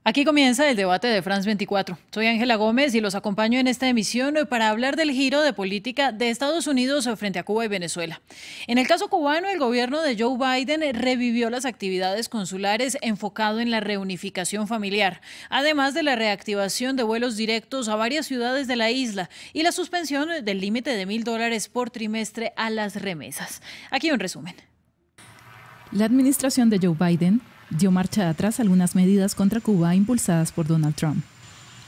Aquí comienza el debate de France 24. Soy Ángela Gómez y los acompaño en esta emisión para hablar del giro de política de Estados Unidos frente a Cuba y Venezuela. En el caso cubano, el gobierno de Joe Biden revivió las actividades consulares enfocado en la reunificación familiar, además de la reactivación de vuelos directos a varias ciudades de la isla y la suspensión del límite de $1.000 por trimestre a las remesas. Aquí un resumen. La administración de Joe Biden dio marcha atrás a algunas medidas contra Cuba impulsadas por Donald Trump.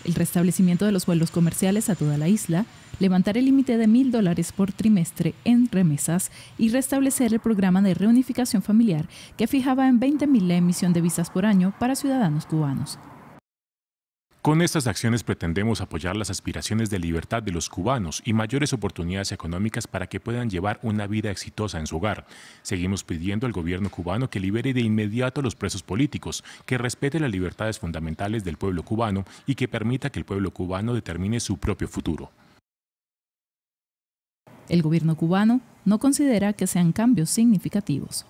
El restablecimiento de los vuelos comerciales a toda la isla, levantar el límite de $1.000 por trimestre en remesas y restablecer el programa de reunificación familiar que fijaba en 20.000 la emisión de visas por año para ciudadanos cubanos. Con estas acciones pretendemos apoyar las aspiraciones de libertad de los cubanos y mayores oportunidades económicas para que puedan llevar una vida exitosa en su hogar. Seguimos pidiendo al gobierno cubano que libere de inmediato a los presos políticos, que respete las libertades fundamentales del pueblo cubano y que permita que el pueblo cubano determine su propio futuro. El gobierno cubano no considera que sean cambios significativos.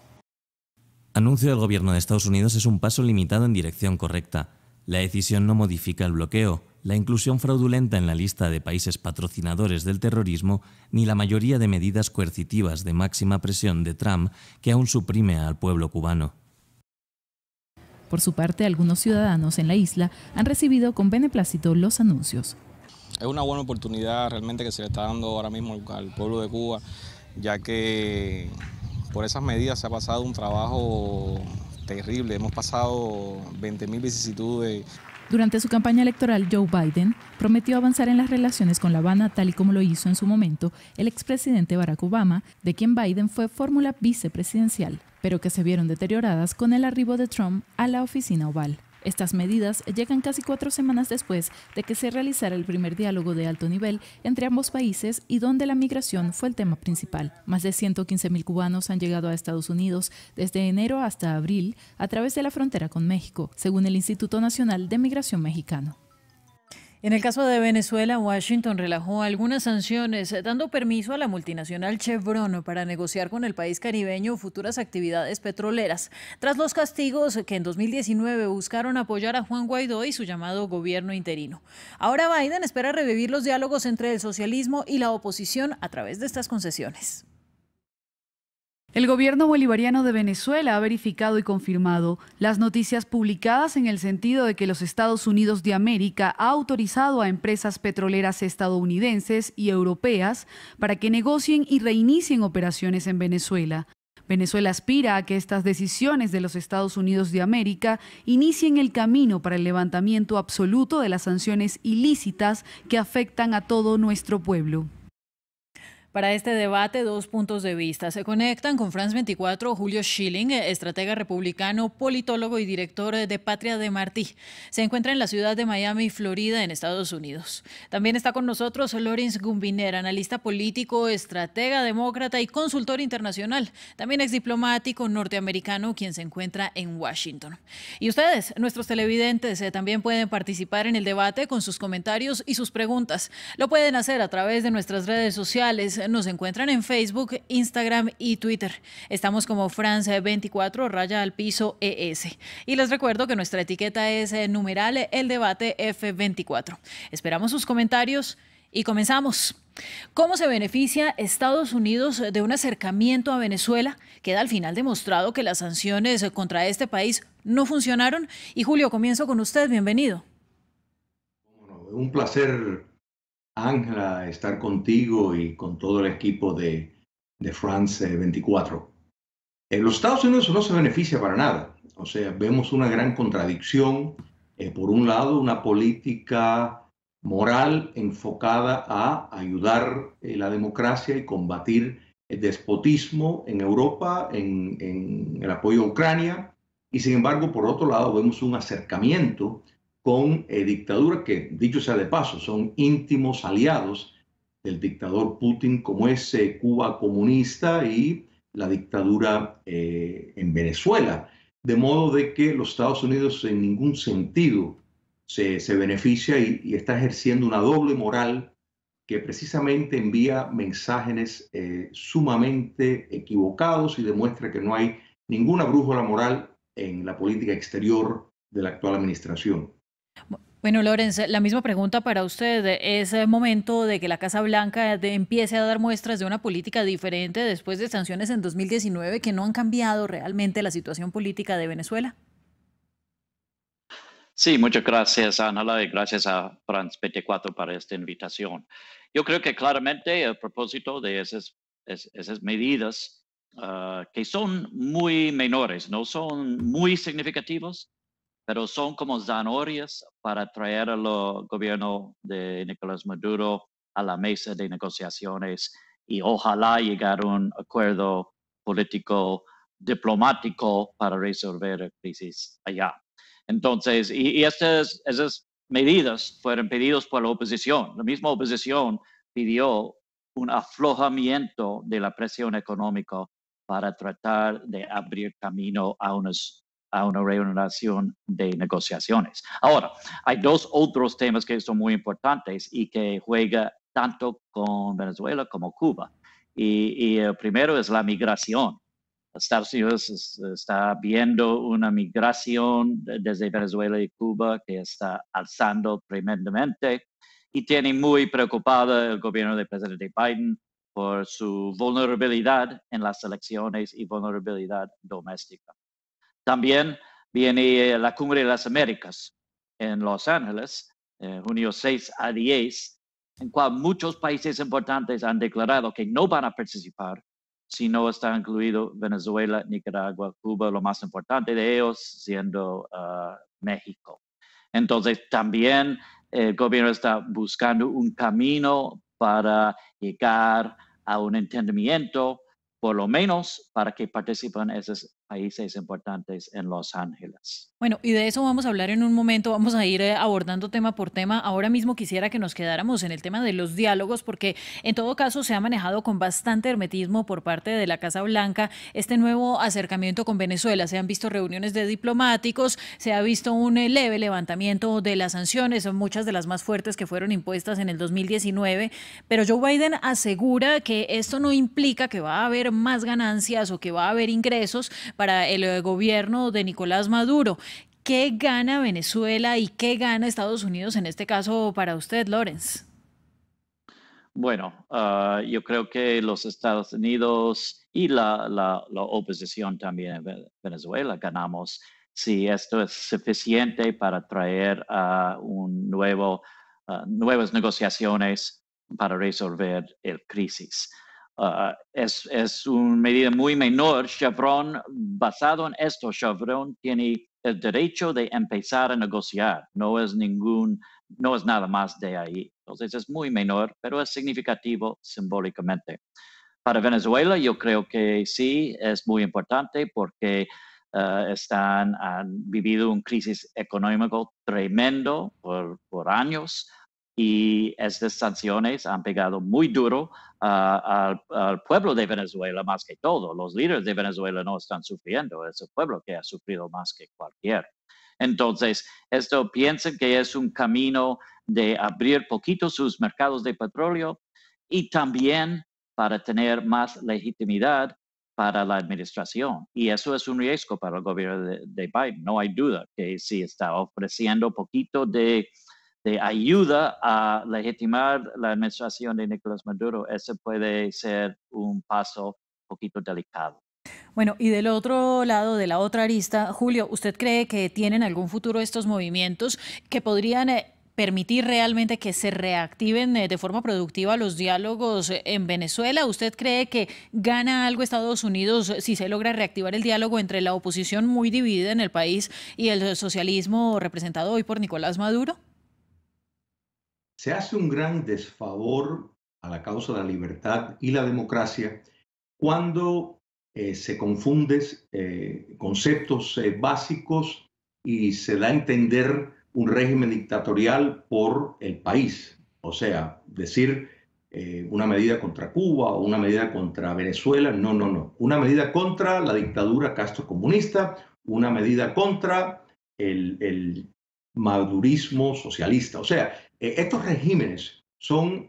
Anuncio del gobierno de Estados Unidos es un paso limitado en dirección correcta. La decisión no modifica el bloqueo, la inclusión fraudulenta en la lista de países patrocinadores del terrorismo, ni la mayoría de medidas coercitivas de máxima presión de Trump que aún suprime al pueblo cubano. Por su parte, algunos ciudadanos en la isla han recibido con beneplácito los anuncios. Es una buena oportunidad realmente que se le está dando ahora mismo al pueblo de Cuba, ya que por esas medidas se ha pasado un trabajo terrible. Hemos pasado 20.000 vicisitudes. Durante su campaña electoral, Joe Biden prometió avanzar en las relaciones con La Habana, tal y como lo hizo en su momento el expresidente Barack Obama, de quien Biden fue fórmula vicepresidencial, pero que se vieron deterioradas con el arribo de Trump a la oficina oval. Estas medidas llegan casi 4 semanas después de que se realizara el primer diálogo de alto nivel entre ambos países y donde la migración fue el tema principal. Más de 115.000 cubanos han llegado a Estados Unidos desde enero hasta abril a través de la frontera con México, según el Instituto Nacional de Migración Mexicano. En el caso de Venezuela, Washington relajó algunas sanciones, dando permiso a la multinacional Chevron para negociar con el país caribeño futuras actividades petroleras, tras los castigos que en 2019 buscaron apoyar a Juan Guaidó y su llamado gobierno interino. Ahora Biden espera revivir los diálogos entre el socialismo y la oposición a través de estas concesiones. El gobierno bolivariano de Venezuela ha verificado y confirmado las noticias publicadas en el sentido de que los Estados Unidos de América ha autorizado a empresas petroleras estadounidenses y europeas para que negocien y reinicien operaciones en Venezuela. Venezuela aspira a que estas decisiones de los Estados Unidos de América inicien el camino para el levantamiento absoluto de las sanciones ilícitas que afectan a todo nuestro pueblo. Para este debate, 2 puntos de vista. Se conectan con France 24 Julio Schilling, estratega republicano, politólogo y director de Patria de Martí. Se encuentra en la ciudad de Miami, Florida, en Estados Unidos. También está con nosotros Lawrence Gumbiner, analista político, estratega demócrata y consultor internacional. También exdiplomático norteamericano, quien se encuentra en Washington. Y ustedes, nuestros televidentes, también pueden participar en el debate con sus comentarios y sus preguntas. Lo pueden hacer a través de nuestras redes sociales. Nos encuentran en Facebook, Instagram y Twitter. Estamos como France 24 _ES. Y les recuerdo que nuestra etiqueta es numeral el debate F24. Esperamos sus comentarios y comenzamos. ¿Cómo se beneficia Estados Unidos de un acercamiento a Venezuela? Queda al final demostrado que las sanciones contra este país no funcionaron. Y Julio, comienzo con usted. Bienvenido. Un placer, Ángela, estar contigo y con todo el equipo de France 24. Los Estados Unidos no se beneficia para nada. O sea, vemos una gran contradicción. Por un lado, una política moral enfocada a ayudar la democracia y combatir el despotismo en Europa, en el apoyo a Ucrania. Y sin embargo, por otro lado, vemos un acercamiento con dictaduras que, dicho sea de paso, son íntimos aliados del dictador Putin, como es Cuba comunista y la dictadura en Venezuela. De modo de que los Estados Unidos en ningún sentido se beneficia y está ejerciendo una doble moral que precisamente envía mensajes sumamente equivocados y demuestra que no hay ninguna brújula moral en la política exterior de la actual administración. Bueno, Lorenz, la misma pregunta para usted. ¿Es momento de que la Casa Blanca empiece a dar muestras de una política diferente después de sanciones en 2019 que no han cambiado realmente la situación política de Venezuela? Sí, muchas gracias, Ángela, y gracias a France 24 para esta invitación. Yo creo que claramente el propósito de esas medidas que son muy menores, no son muy significativos, pero son como zanahorias para traer al gobierno de Nicolás Maduro a la mesa de negociaciones y ojalá llegar a un acuerdo político diplomático para resolver la crisis allá. Entonces, y esas medidas fueron pedidas por la oposición. La misma oposición pidió un aflojamiento de la presión económica para tratar de abrir camino a una reanudación de negociaciones. Ahora, hay dos otros temas que son muy importantes y que juegan tanto con Venezuela como Cuba. Y el primero es la migración. Estados Unidos está viendo una migración desde Venezuela y Cuba que está alzando tremendamente y tiene muy preocupado el gobierno del presidente Biden por su vulnerabilidad en las elecciones y vulnerabilidad doméstica. También viene la Cumbre de las Américas en Los Ángeles, junio 6 a 10, en cual muchos países importantes han declarado que no van a participar si no está incluido Venezuela, Nicaragua, Cuba, lo más importante de ellos siendo México. Entonces, también el gobierno está buscando un camino para llegar a un entendimiento, por lo menos para que participen esos países importantes en Los Ángeles. Bueno, y de eso vamos a hablar en un momento, vamos a ir abordando tema por tema. Ahora mismo quisiera que nos quedáramos en el tema de los diálogos, porque en todo caso se ha manejado con bastante hermetismo por parte de la Casa Blanca este nuevo acercamiento con Venezuela. Se han visto reuniones de diplomáticos, se ha visto un leve levantamiento de las sanciones, son muchas de las más fuertes que fueron impuestas en el 2019, pero Joe Biden asegura que esto no implica que va a haber más ganancias o que va a haber ingresos para el gobierno de Nicolás Maduro. ¿Qué gana Venezuela y qué gana Estados Unidos en este caso para usted, Lorenz? Bueno, yo creo que los Estados Unidos y la oposición también en Venezuela ganamos si esto es suficiente para traer nuevas negociaciones para resolver la crisis. Es una medida muy menor. Chevron, basado en esto, Chevron tiene el derecho de empezar a negociar. No es nada más de ahí. Entonces es muy menor, pero es significativo simbólicamente. Para Venezuela yo creo que sí es muy importante porque han vivido una crisis económica tremendo por años y estas sanciones han pegado muy duro al pueblo de Venezuela más que todo. Los líderes de Venezuela no están sufriendo, es el pueblo que ha sufrido más que cualquier. Entonces, esto piensan que es un camino de abrir poquito sus mercados de petróleo y también para tener más legitimidad para la administración. Y eso es un riesgo para el gobierno de Biden. No hay duda que si está ofreciendo poquito de ayuda a legitimar la administración de Nicolás Maduro, ese puede ser un paso un poquito delicado. Bueno, y del otro lado, de la otra arista, Julio, ¿usted cree que tienen algún futuro estos movimientos que podrían permitir realmente que se reactiven de forma productiva los diálogos en Venezuela? ¿Usted cree que gana algo Estados Unidos si se logra reactivar el diálogo entre la oposición muy dividida en el país y el socialismo representado hoy por Nicolás Maduro? Se hace un gran desfavor a la causa de la libertad y la democracia cuando se confunden conceptos básicos y se da a entender un régimen dictatorial por el país. O sea, decir una medida contra Cuba o una medida contra Venezuela, no. Una medida contra la dictadura castrocomunista, una medida contra el madurismo socialista. O sea, estos regímenes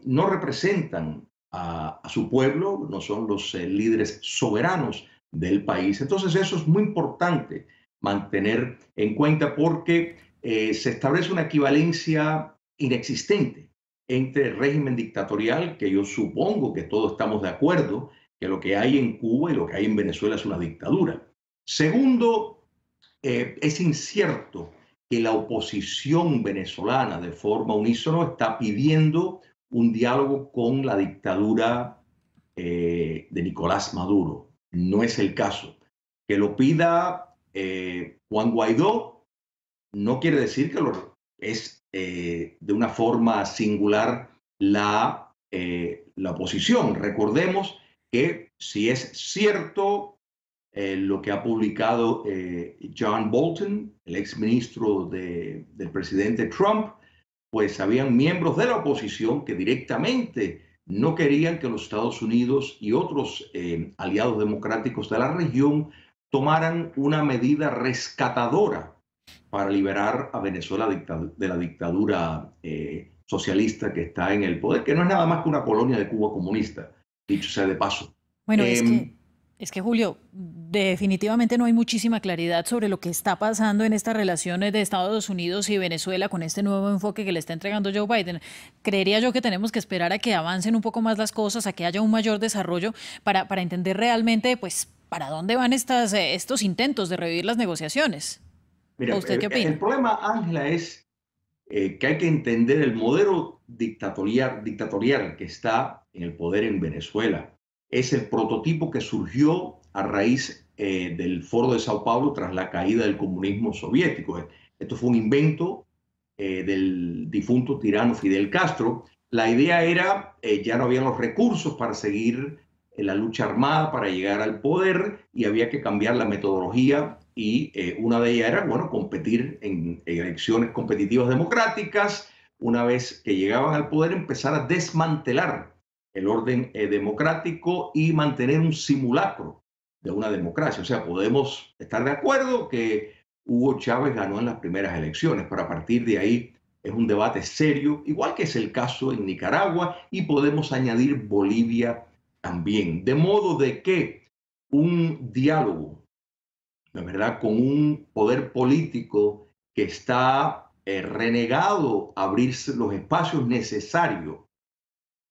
no representan a su pueblo, no son los líderes soberanos del país. Entonces eso es muy importante mantener en cuenta porque se establece una equivalencia inexistente entre el régimen dictatorial, que yo supongo que todos estamos de acuerdo, que lo que hay en Cuba y lo que hay en Venezuela es una dictadura. Segundo, es incierto que la oposición venezolana de forma unísono está pidiendo un diálogo con la dictadura de Nicolás Maduro. No es el caso. Que lo pida Juan Guaidó no quiere decir que es de una forma singular la oposición. Recordemos que si es cierto lo que ha publicado John Bolton, el exministro del presidente Trump, pues habían miembros de la oposición que directamente no querían que los Estados Unidos y otros aliados democráticos de la región tomaran una medida rescatadora para liberar a Venezuela de la dictadura socialista que está en el poder, que no es nada más que una colonia de Cuba comunista, dicho sea de paso. Bueno, es que Julio, definitivamente no hay muchísima claridad sobre lo que está pasando en estas relaciones de Estados Unidos y Venezuela con este nuevo enfoque que le está entregando Joe Biden. Creería yo que tenemos que esperar a que avancen un poco más las cosas, a que haya un mayor desarrollo para entender realmente, pues, para dónde van estos intentos de revivir las negociaciones. Mira, ¿Usted qué opina? El problema, Ángela, es que hay que entender el modelo dictatorial que está en el poder en Venezuela. Es el prototipo que surgió a raíz del Foro de Sao Paulo tras la caída del comunismo soviético. Esto fue un invento del difunto tirano Fidel Castro. La idea era, ya no habían los recursos para seguir la lucha armada, para llegar al poder, y había que cambiar la metodología, y una de ellas era, bueno, competir en elecciones competitivas democráticas. Una vez que llegaban al poder, empezar a desmantelar el orden democrático y mantener un simulacro de una democracia. O sea, podemos estar de acuerdo que Hugo Chávez ganó en las primeras elecciones, pero a partir de ahí es un debate serio, igual que es el caso en Nicaragua, y podemos añadir Bolivia también. De modo de que un diálogo, de verdad, con un poder político que está renegado a abrirse los espacios necesarios,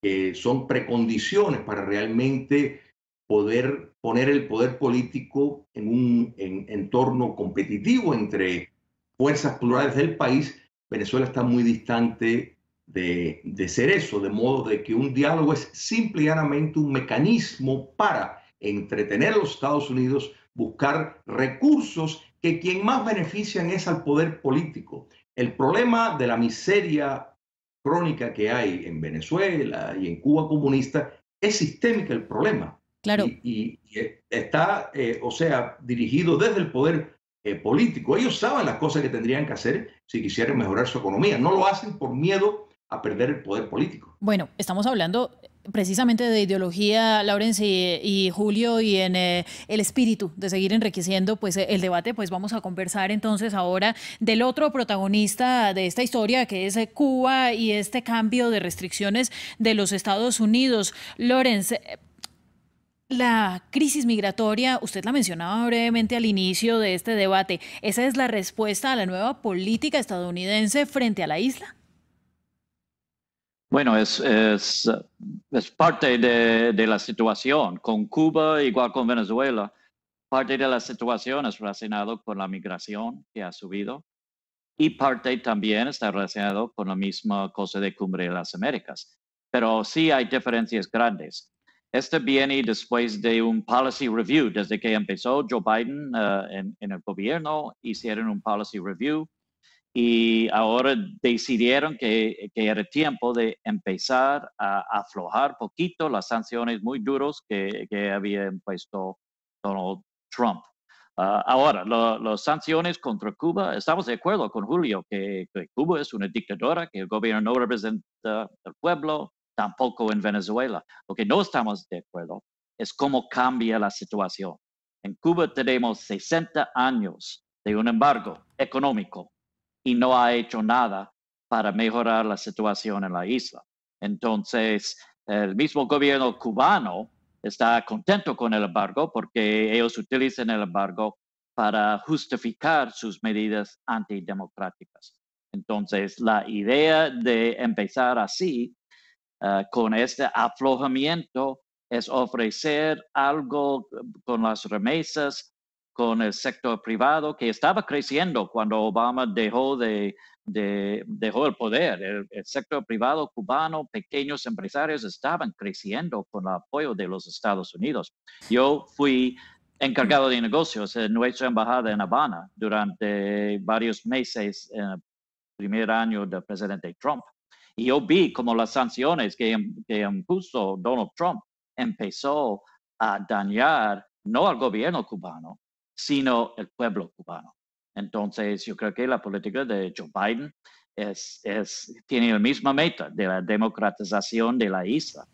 que son precondiciones para realmente poder poner el poder político en un entorno competitivo entre fuerzas plurales del país. Venezuela está muy distante de ser eso, de modo de que un diálogo es simple y llanamente un mecanismo para entretener a los Estados Unidos, buscar recursos que quien más benefician es al poder político. El problema de la miseria crónica que hay en Venezuela y en Cuba comunista es sistémica el problema. Claro. Y está, o sea, dirigido desde el poder político. Ellos saben las cosas que tendrían que hacer si quisieran mejorar su economía. No lo hacen por miedo a perder el poder político. Bueno, estamos hablando precisamente de ideología, Lawrence y Julio, y en el espíritu de seguir enriqueciendo pues el debate, pues vamos a conversar entonces ahora del otro protagonista de esta historia, que es Cuba y este cambio de restricciones de los Estados Unidos. Lawrence, la crisis migratoria, usted la mencionaba brevemente al inicio de este debate, ¿esa es la respuesta a la nueva política estadounidense frente a la isla? Bueno, es parte de la situación. Con Cuba, igual con Venezuela, parte de la situación es relacionado con la migración que ha subido, y parte también está relacionado con la misma cosa de Cumbre de las Américas. Pero sí hay diferencias grandes. Este viene después de un policy review. Desde que empezó Joe Biden en el gobierno, hicieron un policy review, y ahora decidieron que era tiempo de empezar a aflojar poquito las sanciones muy duras que había impuesto Donald Trump. Ahora, las sanciones contra Cuba, estamos de acuerdo con Julio que Cuba es una dictadura, que el gobierno no representa al pueblo, tampoco en Venezuela. Lo que no estamos de acuerdo es cómo cambia la situación. En Cuba tenemos 60 años de un embargo económico y no ha hecho nada para mejorar la situación en la isla. Entonces, el mismo gobierno cubano está contento con el embargo porque ellos utilizan el embargo para justificar sus medidas antidemocráticas. Entonces, la idea de empezar así, con este aflojamiento, es ofrecer algo con las remesas, con el sector privado, que estaba creciendo cuando Obama dejó el poder. El sector privado cubano, pequeños empresarios estaban creciendo con el apoyo de los Estados Unidos. Yo fui encargado de negocios en nuestra embajada en Habana durante varios meses en el primer año del presidente Trump. Y yo vi como las sanciones que impuso Donald Trump empezó a dañar no al gobierno cubano, sino el pueblo cubano. Entonces, yo creo que la política de Joe Biden tiene la misma meta de la democratización de la isla.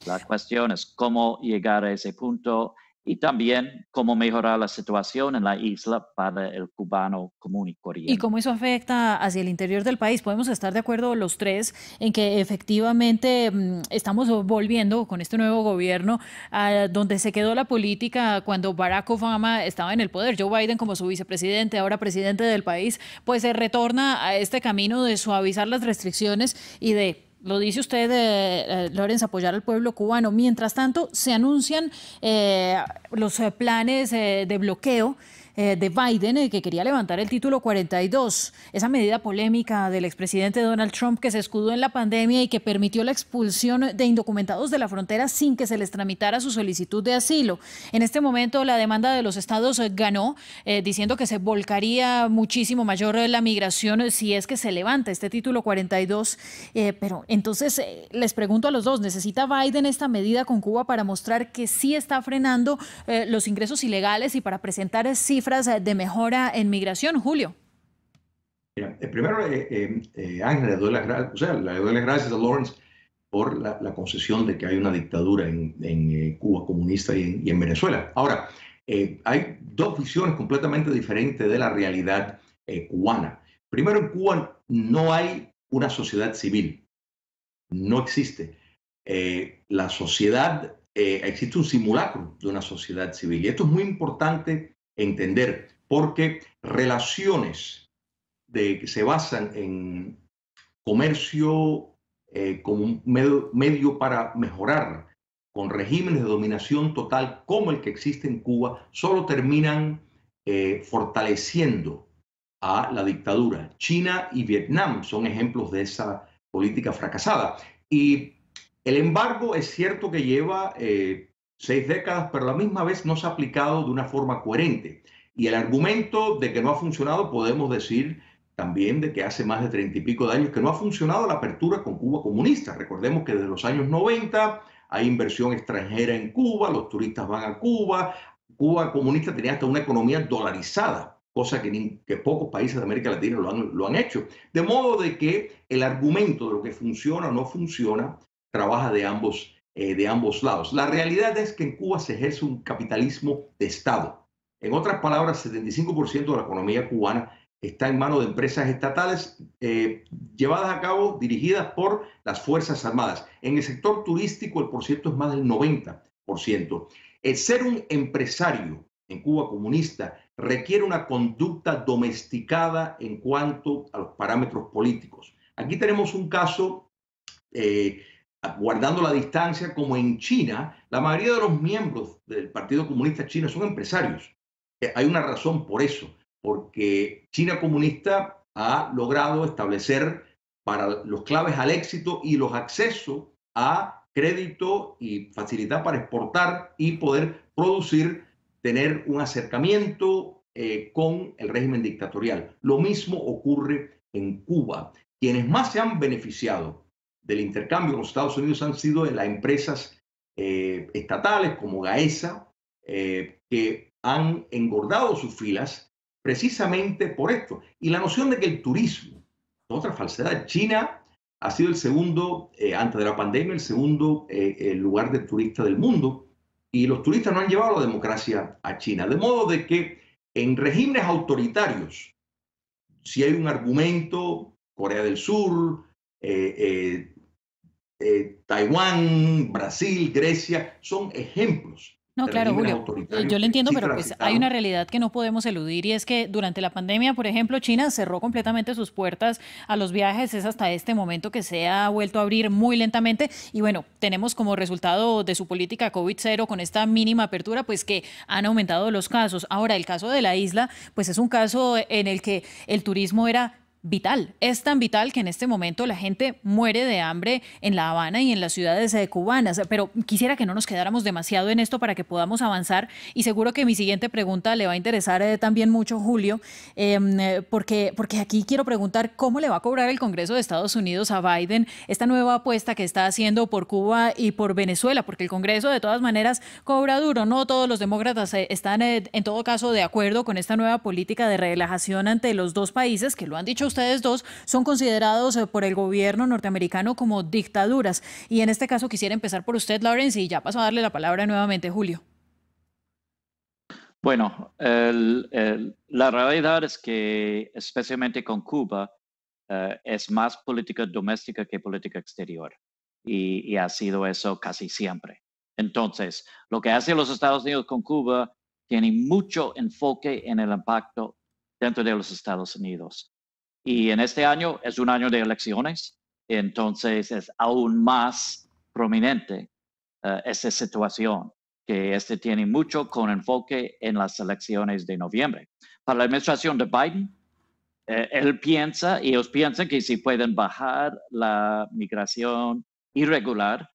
La cuestión es cómo llegar a ese punto y también cómo mejorar la situación en la isla para el cubano común y corriente. ¿Y cómo eso afecta hacia el interior del país? Podemos estar de acuerdo los tres en que efectivamente estamos volviendo con este nuevo gobierno a donde se quedó la política cuando Barack Obama estaba en el poder. Joe Biden, como su vicepresidente, ahora presidente del país, pues se retorna a este camino de suavizar las restricciones y de, lo dice usted, Lawrence, apoyar al pueblo cubano. Mientras tanto, se anuncian los planes de bloqueo de Biden, que quería levantar el título 42, esa medida polémica del expresidente Donald Trump que se escudó en la pandemia y que permitió la expulsión de indocumentados de la frontera sin que se les tramitara su solicitud de asilo. En este momento la demanda de los estados ganó, diciendo que se volcaría muchísimo mayor la migración si es que se levanta este título 42. Pero entonces les pregunto a los dos, ¿necesita Biden esta medida con Cuba para mostrar que sí está frenando los ingresos ilegales y para presentar cifras de mejora en migración? Julio. Mira, primero, Ángel, le doy las gracias a Lawrence por la concesión de que hay una dictadura en Cuba comunista y en Venezuela. Ahora, hay dos visiones completamente diferentes de la realidad cubana. Primero, en Cuba no hay una sociedad civil. No existe. La sociedad, existe un simulacro de una sociedad civil. Y esto es muy importante entender, porque relaciones que se basan en comercio como un medio para mejorar con regímenes de dominación total como el que existe en Cuba, solo terminan fortaleciendo a la dictadura. China y Vietnam son ejemplos de esa política fracasada. Y el embargo es cierto que lleva 6 décadas, pero a la misma vez no se ha aplicado de una forma coherente. Y el argumento de que no ha funcionado, podemos decir también de que hace más de 30 y pico de años que no ha funcionado la apertura con Cuba comunista. Recordemos que desde los años 90 hay inversión extranjera en Cuba, los turistas van a Cuba. Cuba comunista tenía hasta una economía dolarizada, cosa que pocos países de América Latina lo han hecho. De modo de que el argumento de lo que funciona o no funciona trabaja de ambos lados. La realidad es que en Cuba se ejerce un capitalismo de Estado. En otras palabras, 75% de la economía cubana está en manos de empresas estatales llevadas a cabo, dirigidas por las Fuerzas Armadas. En el sector turístico el porcentaje es más del 90%. El ser un empresario en Cuba comunista requiere una conducta domesticada en cuanto a los parámetros políticos. Aquí tenemos un caso guardando la distancia, como en China, la mayoría de los miembros del Partido Comunista Chino son empresarios. Hay una razón por eso, porque China comunista ha logrado establecer para los claves al éxito y los accesos a crédito y facilidad para exportar y poder producir, tener un acercamiento con el régimen dictatorial. Lo mismo ocurre en Cuba. Quienes más se han beneficiado del intercambio con los Estados Unidos han sido las empresas estatales como Gaesa, que han engordado sus filas precisamente por esto. Y la noción de que el turismo, otra falsedad. China ha sido el segundo, antes de la pandemia, el segundo lugar de turista del mundo, y los turistas no han llevado la democracia a China. De modo de que en regímenes autoritarios, si hay un argumento, Corea del Sur, Taiwán, Brasil, Grecia, son ejemplos No, de claro, regímenes Julio, autoritarios yo le que entiendo, sí pero pues hay transitaron. una realidad que no podemos eludir y es que durante la pandemia, por ejemplo, China cerró completamente sus puertas a los viajes. Es hasta este momento que se ha vuelto a abrir muy lentamente y bueno, tenemos como resultado de su política COVID-0 con esta mínima apertura, pues que han aumentado los casos. Ahora, el caso de la isla, pues es un caso en el que el turismo era vital. Es tan vital que en este momento la gente muere de hambre en La Habana y en las ciudades cubanas. Pero quisiera que no nos quedáramos demasiado en esto para que podamos avanzar. Y seguro que mi siguiente pregunta le va a interesar también mucho, Julio, porque aquí quiero preguntar cómo le va a cobrar el Congreso de Estados Unidos a Biden esta nueva apuesta que está haciendo por Cuba y por Venezuela, porque el Congreso de todas maneras cobra duro. No todos los demócratas están en todo caso de acuerdo con esta nueva política de relajación ante los dos países que lo han dicho ustedes dos, son considerados por el gobierno norteamericano como dictaduras. Y en este caso quisiera empezar por usted, Lawrence, y ya paso a darle la palabra nuevamente, Julio. Bueno, la realidad es que, especialmente con Cuba, es más política doméstica que política exterior. Y ha sido eso casi siempre. Entonces, lo que hace los Estados Unidos con Cuba tiene mucho enfoque en el impacto dentro de los Estados Unidos. Y en este año es un año de elecciones, entonces es aún más prominente esa situación, que tiene mucho con enfoque en las elecciones de noviembre. Para la administración de Biden, ellos piensan que si pueden bajar la migración irregular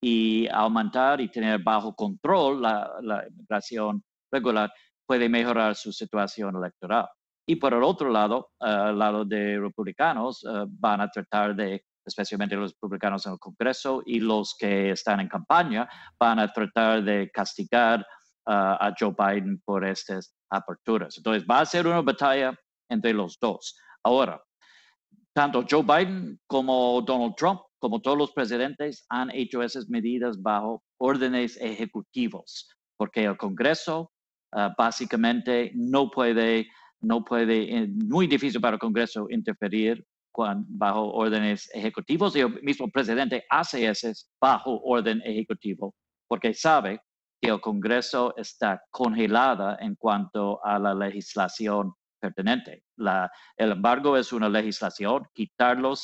y aumentar y tener bajo control la migración regular, puede mejorar su situación electoral. Y por el otro lado, al lado de republicanos, van a tratar de, especialmente los republicanos en el Congreso y los que están en campaña, van a tratar de castigar a Joe Biden por estas aperturas. Entonces, va a ser una batalla entre los dos. Ahora, tanto Joe Biden como Donald Trump, como todos los presidentes, han hecho esas medidas bajo órdenes ejecutivos, porque el Congreso básicamente no puede, muy difícil para el Congreso interferir bajo órdenes ejecutivos, y el mismo presidente hace eso bajo orden ejecutivo, porque sabe que el Congreso está congelada en cuanto a la legislación pertinente. El embargo es una legislación, quitarlo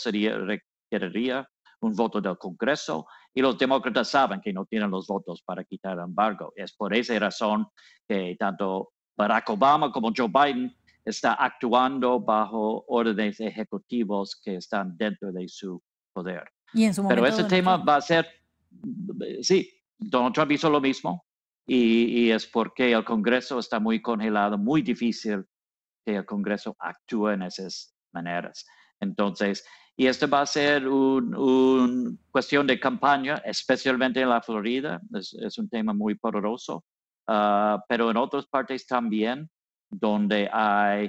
requeriría un voto del Congreso, y los demócratas saben que no tienen los votos para quitar el embargo. Es por esa razón que tanto Barack Obama como Joe Biden está actuando bajo órdenes ejecutivos que están dentro de su poder. Y en su momento, pero ese tema va a ser, sí, Donald Trump hizo lo mismo, y es porque el Congreso está muy congelado, muy difícil que el Congreso actúe en esas maneras. Entonces, y esto va a ser una cuestión de campaña, especialmente en la Florida, es un tema muy poderoso, pero en otras partes también, donde hay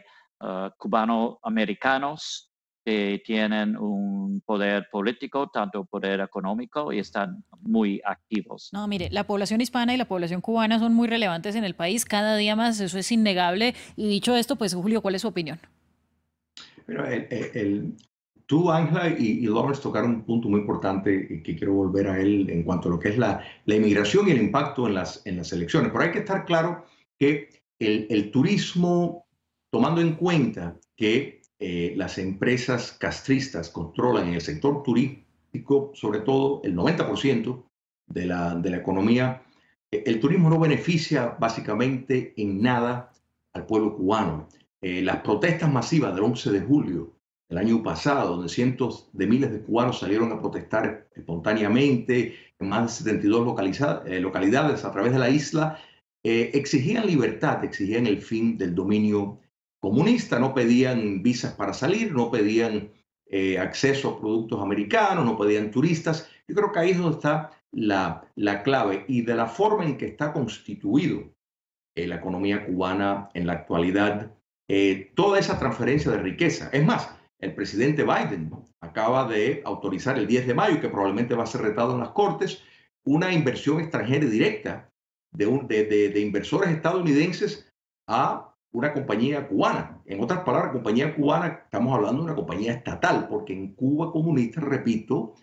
cubano-americanos que tienen un poder político, tanto poder económico, y están muy activos. No, mire, la población hispana y la población cubana son muy relevantes en el país, cada día más, eso es innegable. Y dicho esto, pues Julio, ¿cuál es su opinión? Pero tú, Ángela y Lawrence tocaron un punto muy importante y que quiero volver a él en cuanto a lo que es la inmigración y el impacto en las elecciones. Pero hay que estar claro que el turismo, tomando en cuenta que las empresas castristas controlan en el sector turístico, sobre todo el 90% de la economía, el turismo no beneficia básicamente en nada al pueblo cubano. Las protestas masivas del 11 de julio del año pasado, donde cientos de miles de cubanos salieron a protestar espontáneamente en más de 72 localidades a través de la isla, exigían libertad, exigían el fin del dominio comunista, no pedían visas para salir, no pedían acceso a productos americanos, no pedían turistas. Yo creo que ahí es donde está la clave, y de la forma en que está constituido la economía cubana en la actualidad, toda esa transferencia de riqueza. Es más, el presidente Biden acaba de autorizar el 10 de mayo, que probablemente va a ser retado en las Cortes, una inversión extranjera directa de inversores estadounidenses a una compañía cubana. En otras palabras, compañía cubana, estamos hablando de una compañía estatal, porque en Cuba comunista, repito,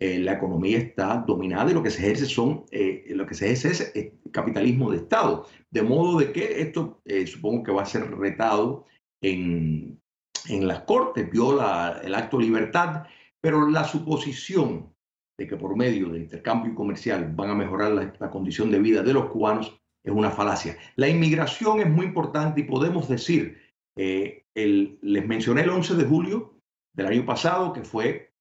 la economía está dominada y lo que se ejerce es capitalismo de Estado. De modo de que esto supongo que va a ser retado en las cortes, viola el acto de libertad, pero la suposición de que por medio de intercambio comercial van a mejorar la condición de vida de los cubanos es una falacia. La inmigración es muy importante y podemos decir, les mencioné el 11 de julio del año pasado, que fue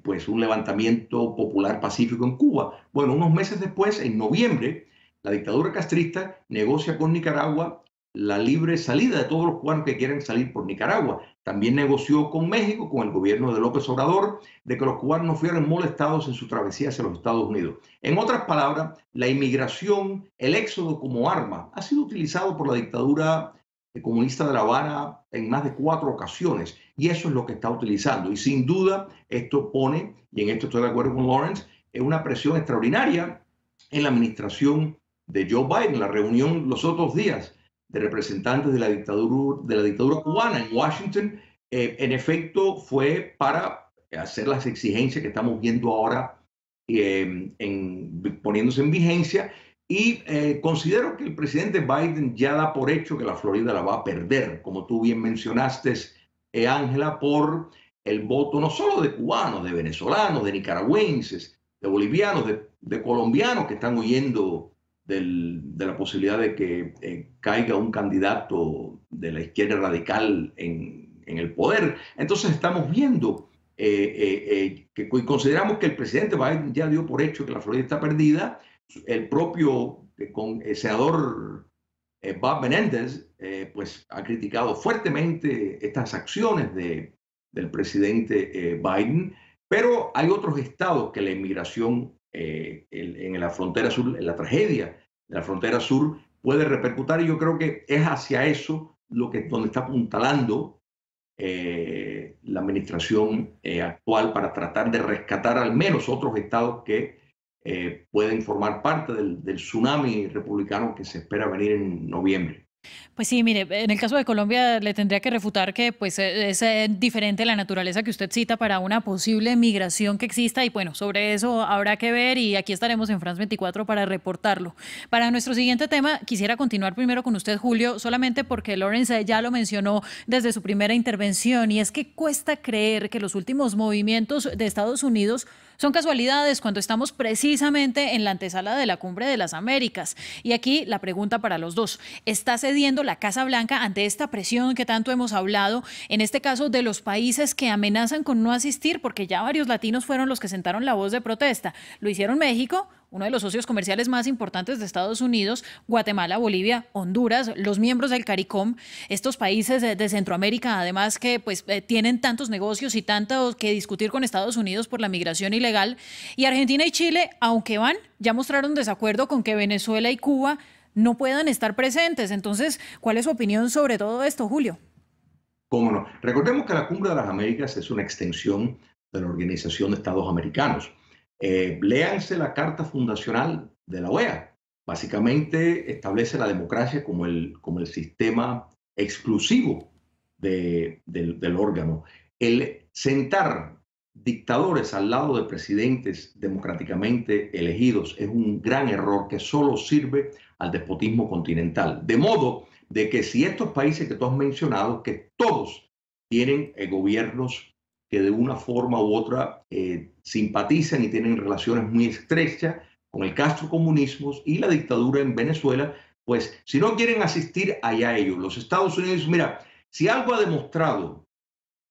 pues un levantamiento popular pacífico en Cuba. Bueno, unos meses después, en noviembre, la dictadura castrista negocia con Nicaragua la libre salida de todos los cubanos que quieran salir por Nicaragua. También negoció con México, con el gobierno de López Obrador, de que los cubanos no fueran molestados en su travesía hacia los Estados Unidos. En otras palabras, la inmigración, el éxodo como arma, ha sido utilizado por la dictadura comunista de La Habana en más de 4 ocasiones, y eso es lo que está utilizando. Y sin duda esto pone, y en esto estoy de acuerdo con Lawrence, una presión extraordinaria en la administración de Joe Biden. La reunión los otros días de representantes de la dictadura cubana en Washington, en efecto fue para hacer las exigencias que estamos viendo ahora poniéndose en vigencia. Y considero que el presidente Biden ya da por hecho que la Florida la va a perder, como tú bien mencionaste, Ángela, por el voto no solo de cubanos, de venezolanos, de nicaragüenses, de bolivianos, de colombianos que están huyendo de la posibilidad de que caiga un candidato de la izquierda radical en el poder. Entonces estamos viendo que consideramos que el presidente Biden ya dio por hecho que la Florida está perdida. El propio senador Bob Menéndez pues ha criticado fuertemente estas acciones del presidente Biden, pero hay otros estados que la inmigración en la frontera sur, en la tragedia de la frontera sur puede repercutir, y yo creo que es hacia eso donde está apuntalando la administración actual para tratar de rescatar al menos otros estados que pueden formar parte del tsunami republicano que se espera venir en noviembre. Pues sí, mire, en el caso de Colombia le tendría que refutar que pues es diferente la naturaleza que usted cita para una posible migración que exista, y bueno, sobre eso habrá que ver, y aquí estaremos en France 24 para reportarlo. Para nuestro siguiente tema, quisiera continuar primero con usted, Julio, solamente porque Lawrence ya lo mencionó desde su primera intervención, y es que cuesta creer que los últimos movimientos de Estados Unidos son casualidades cuando estamos precisamente en la antesala de la Cumbre de las Américas. Y aquí la pregunta para los dos: ¿está cediendo la Casa Blanca ante esta presión que tanto hemos hablado, en este caso de los países que amenazan con no asistir? Porque ya varios latinos fueron los que sentaron la voz de protesta. Lo hicieron México, uno de los socios comerciales más importantes de Estados Unidos, Guatemala, Bolivia, Honduras, los miembros del CARICOM, estos países de Centroamérica, además que pues tienen tantos negocios y tanto que discutir con Estados Unidos por la migración ilegal. Y Argentina y Chile, aunque ya mostraron desacuerdo con que Venezuela y Cuba no puedan estar presentes. Entonces, ¿cuál es su opinión sobre todo esto, Julio? Cómo no. Recordemos que la Cumbre de las Américas es una extensión de la Organización de Estados Americanos. Léanse la Carta Fundacional de la OEA. Básicamente establece la democracia como el sistema exclusivo del órgano. El sentar dictadores al lado de presidentes democráticamente elegidos es un gran error que solo sirve al despotismo continental. De modo de que si estos países que tú has mencionado, que todos tienen gobiernos que de una forma u otra simpatizan y tienen relaciones muy estrechas con el castrocomunismo y la dictadura en Venezuela, pues si no quieren asistir, allá ellos. Los Estados Unidos, mira, si algo ha demostrado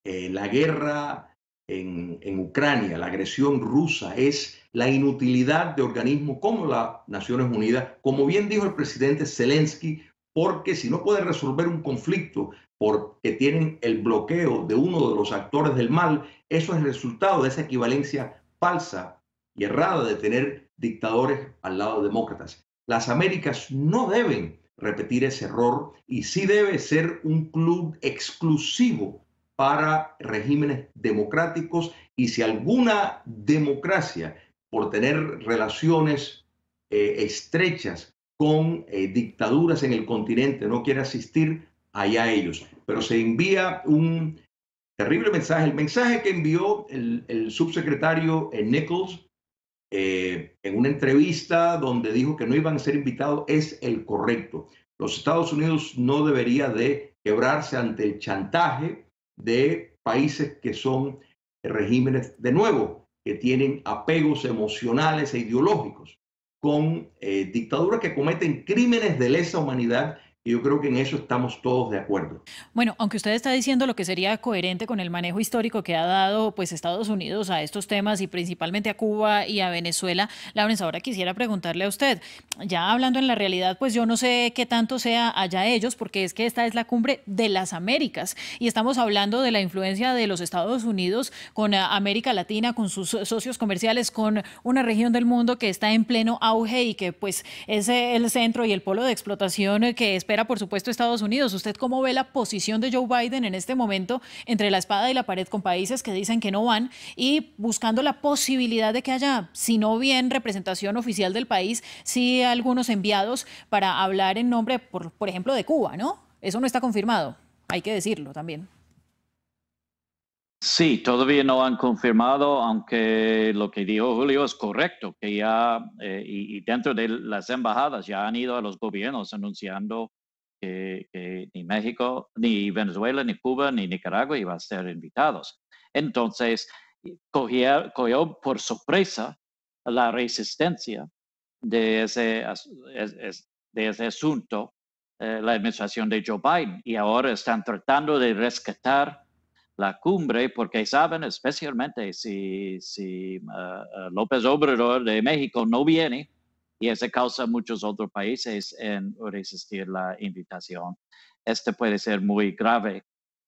la guerra en Ucrania, la agresión rusa, es la inutilidad de organismos como las Naciones Unidas, como bien dijo el presidente Zelensky, porque si no puede resolver un conflicto porque tienen el bloqueo de uno de los actores del mal, eso es el resultado de esa equivalencia falsa y errada de tener dictadores al lado de demócratas. Las Américas no deben repetir ese error, y sí debe ser un club exclusivo para regímenes democráticos, y si alguna democracia, por tener relaciones estrechas con dictaduras en el continente, no quiere asistir, allá ellos. Pero se envía un terrible mensaje. El mensaje que envió el subsecretario Nichols en una entrevista donde dijo que no iban a ser invitados es el correcto. Los Estados Unidos no debería de quebrarse ante el chantaje de países que son regímenes, de nuevo, que tienen apegos emocionales e ideológicos con dictaduras que cometen crímenes de lesa humanidad. Y yo creo que en eso estamos todos de acuerdo. Bueno, aunque usted está diciendo lo que sería coherente con el manejo histórico que ha dado pues Estados Unidos a estos temas y principalmente a Cuba y a Venezuela, Lawrence, ahora quisiera preguntarle a usted, ya hablando en la realidad, pues yo no sé qué tanto sea allá ellos, porque es que esta es la cumbre de las Américas y estamos hablando de la influencia de los Estados Unidos con América Latina, con sus socios comerciales, con una región del mundo que está en pleno auge y que pues es el centro y el polo de explotación que espera, por supuesto, Estados Unidos. ¿Usted cómo ve la posición de Joe Biden en este momento entre la espada y la pared con países que dicen que no van y buscando la posibilidad de que haya, si no bien representación oficial del país, sí algunos enviados para hablar en nombre, por ejemplo, de Cuba, ¿no? Eso no está confirmado, hay que decirlo también. Sí, todavía no han confirmado, aunque lo que dijo Julio es correcto, que ya, y dentro de las embajadas ya han ido a los gobiernos anunciando que ni México, ni Venezuela, ni Cuba, ni Nicaragua iban a ser invitados. Entonces, cogió por sorpresa la resistencia de ese asunto, la administración de Joe Biden, y ahora están tratando de rescatar la cumbre, porque saben, especialmente si López Obrador de México no viene, y eso causa a muchos otros países en resistir la invitación. Este puede ser muy grave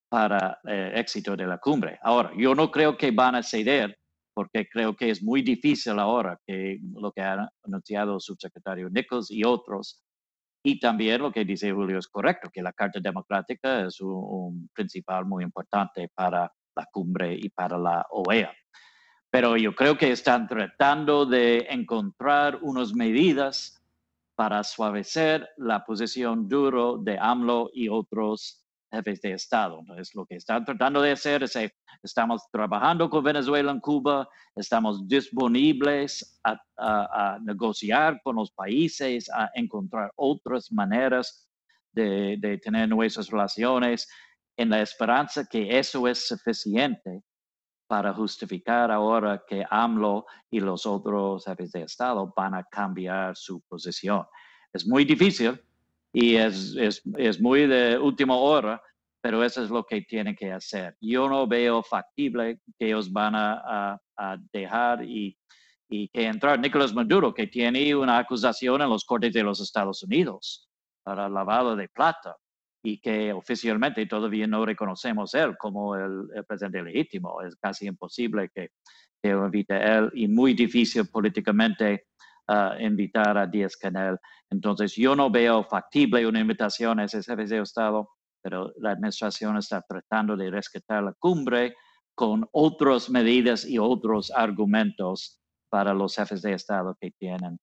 para el éxito de la cumbre. Ahora, yo no creo que van a ceder, porque creo que es muy difícil ahora que lo que ha anunciado el subsecretario Nichols y otros. Y también lo que dice Julio es correcto, que la Carta Democrática es un principal muy importante para la cumbre y para la OEA. Pero yo creo que están tratando de encontrar unas medidas para suavizar la posición dura de AMLO y otros jefes de Estado. Entonces, lo que están tratando de hacer es que estamos trabajando con Venezuela en Cuba, estamos disponibles a negociar con los países, a encontrar otras maneras de tener nuestras relaciones, en la esperanza que eso es suficiente para justificar ahora que AMLO y los otros jefes de Estado van a cambiar su posición. Es muy difícil y es muy de última hora, pero eso es lo que tienen que hacer. Yo no veo factible que ellos van a dejar y que entrar Nicolás Maduro, que tiene una acusación en los cortes de los Estados Unidos para lavado de plata, y que oficialmente todavía no reconocemos él como el presidente legítimo. Es casi imposible que lo invite a él y muy difícil políticamente invitar a Díaz-Canel. Entonces yo no veo factible una invitación a ese jefe de Estado, pero la administración está tratando de rescatar la cumbre con otras medidas y otros argumentos para los jefes de Estado que tienen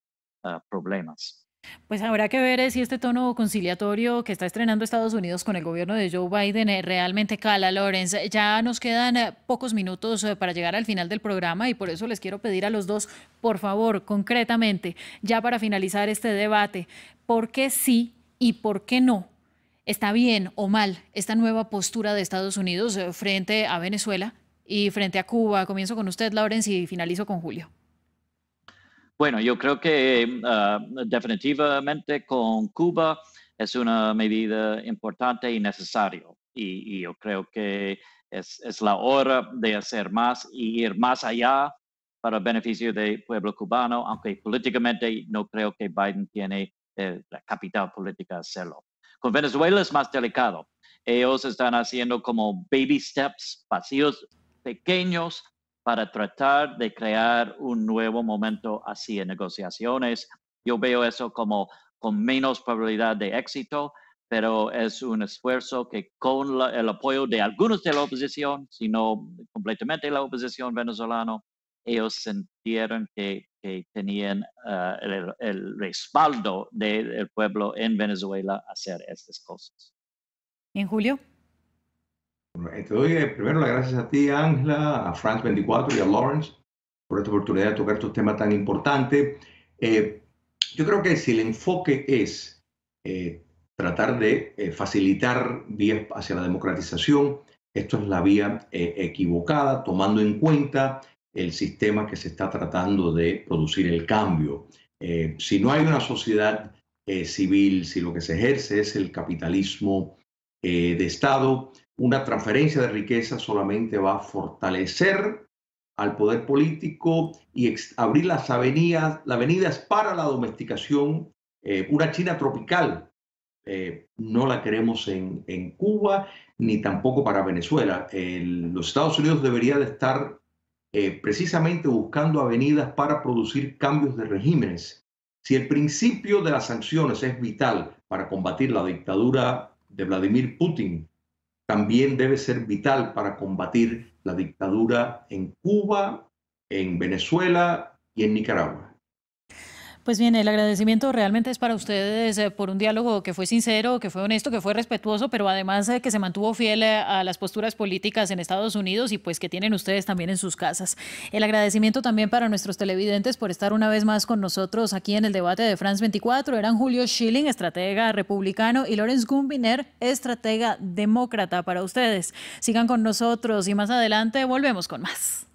problemas. Pues habrá que ver si este tono conciliatorio que está estrenando Estados Unidos con el gobierno de Joe Biden realmente cala, Lawrence. Ya nos quedan pocos minutos para llegar al final del programa y por eso les quiero pedir a los dos, por favor, concretamente, ya para finalizar este debate, ¿por qué sí y por qué no? ¿Está bien o mal esta nueva postura de Estados Unidos frente a Venezuela y frente a Cuba? Comienzo con usted, Lawrence, y finalizo con Julio. Bueno, yo creo que definitivamente con Cuba es una medida importante y necesaria. Y yo creo que es la hora de hacer más y ir más allá para el beneficio del pueblo cubano, aunque políticamente no creo que Biden tiene la capital política de hacerlo. Con Venezuela es más delicado. Ellos están haciendo como baby steps, pasillos pequeños, para tratar de crear un nuevo momento así en negociaciones. Yo veo eso como con menos probabilidad de éxito, pero es un esfuerzo que con el apoyo de algunos de la oposición, si no completamente la oposición venezolana, ellos sintieron que tenían el respaldo del pueblo en Venezuela a hacer estas cosas. ¿En Julio? Te doy primero las gracias a ti, Ángela, a France 24 y a Lawrence por esta oportunidad de tocar estos temas tan importantes. Yo creo que si el enfoque es tratar de facilitar vías hacia la democratización, esto es la vía equivocada, tomando en cuenta el sistema que se está tratando de producir el cambio. Si no hay una sociedad civil, si lo que se ejerce es el capitalismo de Estado, una transferencia de riqueza solamente va a fortalecer al poder político y abrir las avenidas para la domesticación. Una China tropical no la queremos en Cuba ni tampoco para Venezuela. Los Estados Unidos debería de estar precisamente buscando avenidas para producir cambios de regímenes. Si el principio de las sanciones es vital para combatir la dictadura de Vladimir Putin, también debe ser vital para combatir la dictadura en Cuba, en Venezuela y en Nicaragua. Pues bien, el agradecimiento realmente es para ustedes por un diálogo que fue sincero, que fue honesto, que fue respetuoso, pero además que se mantuvo fiel a las posturas políticas en Estados Unidos y pues que tienen ustedes también en sus casas. El agradecimiento también para nuestros televidentes por estar una vez más con nosotros aquí en el debate de France 24. Eran Julio Schilling, estratega republicano, y Lawrence Gumbiner, estratega demócrata para ustedes. Sigan con nosotros y más adelante volvemos con más.